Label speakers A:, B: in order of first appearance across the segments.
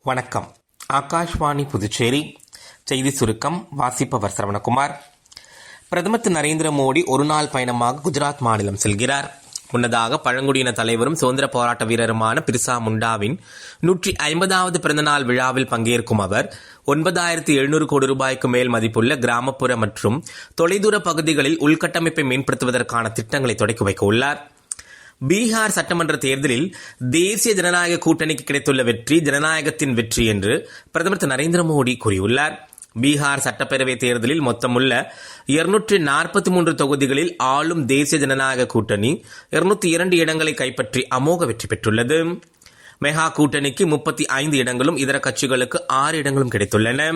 A: வணக்கம். ஆகாஷ்வாணி புதுச்சேரி செய்தி சுருக்கம் வாசிப்பவர் சரவணகுமார். பிரதமர் திரு நரேந்திர மோடி ஒருநாள் பயணமாக குஜராத் மாநிலம் செல்கிறார். முன்னதாக பழங்குடியின தலைவரும் சுதந்திர போராட்ட வீரருமான பிர்சா முண்டாவின் 150வது பிறந்தநாள் விழாவில் பங்கேற்கும் அவர் 9,700 கோடி ரூபாய்க்கு மேல் மதிப்புள்ள கிராமப்புற மற்றும் தொலைதூர பகுதிகளில் உள்கட்டமைப்பை மேம்படுத்துவதற்கான திட்டங்களை தொடக்கி வைக்க உள்ளார். பீகார் சட்டமன்ற தேர்தலில் தேசிய ஜனநாயக கூட்டணிக்கு கிடைத்துள்ள வெற்றி ஜனநாயகத்தின் வெற்றி என்று பிரதமர் திரு நரேந்திர மோடி கூறியுள்ளார். பீகார் சட்டப்பேரவை தேர்தலில் மொத்தமுள்ள 243 தொகுதிகளில் ஆளும் தேசிய ஜனநாயக கூட்டணி 202 இடங்களை கைப்பற்றி அமோக வெற்றி பெற்றுள்ளது. மெகா கூட்டணிக்கு 35 இடங்களும் இதர கட்சிகளுக்கு 6 இடங்களும் கிடைத்துள்ளன.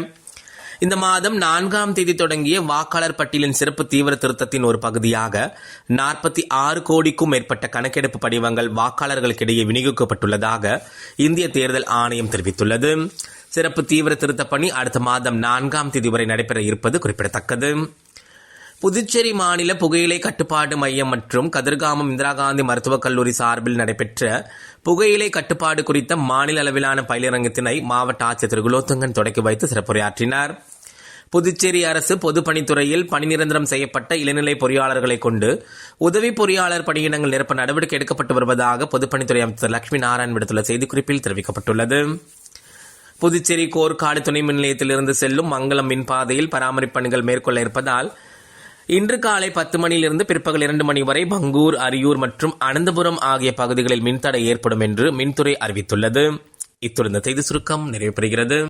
A: இந்த மாதம் 4ஆம் தேதி தொடங்கிய வாக்காளர் பட்டியலின் சிறப்பு தீவிர திருத்தத்தின் ஒரு பகுதியாக 46 கோடிக்கும் மேற்பட்ட கணக்கெடுப்பு படிவங்கள் வாக்காளர்களுக்கிடையே விநியோகிக்கப்பட்டுள்ளதாக இந்திய தேர்தல் ஆணையம் தெரிவித்துள்ளது. சிறப்பு தீவிர திருத்த பணி அடுத்த மாதம் 4ஆம் தேதி வரை நடைபெற இருப்பது குறிப்பிடத்தக்கது. புதுச்சேரி மாநில புகையிலை கட்டுப்பாடு மையம் மற்றும் கதிர்காமம் இந்திரா காந்தி மருத்துவக் கல்லூரி சார்பில் நடைபெற்ற புகையிலை கட்டுப்பாடு குறித்த மாநில அளவிலான பயிலரங்கத்தினை மாவட்ட ஆட்சியர் திரு குலோத்துங்கன் தொடக்கி வைத்து சிறப்புரையாற்றினார். புதுச்சேரி அரசு பொதுப்பணித்துறையில் பணி நிரந்தரம் செய்யப்பட்ட இளநிலை பொறியாளர்களை கொண்டு உதவி பொறியாளர் பணியிடங்கள் நிரப்ப நடவடிக்கை எடுக்கப்பட்டு வருவதாக பொதுப்பணித்துறை அமைச்சர் லட்சுமி நாராயணன் விடுத்துள்ள செய்திக்குறிப்பில் தெரிவிக்கப்பட்டுள்ளது. புதுச்சேரி கோர்க்காடு துணை மின் நிலையத்திலிருந்து செல்லும் மங்கலம் மின்பாதையில் பராமரிப்பு பணிகள் மேற்கொள்ள இருப்பதால் இன்று காலை 10 மணியிலிருந்து பிற்பகல் 2 மணி வரை பங்கூர், அரியூர் மற்றும் அனந்தபுரம் ஆகிய பகுதிகளில் மின்தடை ஏற்படும் என்று மின்துறை அறிவித்துள்ளது. இத்துடன் செய்தி சுருக்கம் நிறைவு பெறுகிறது.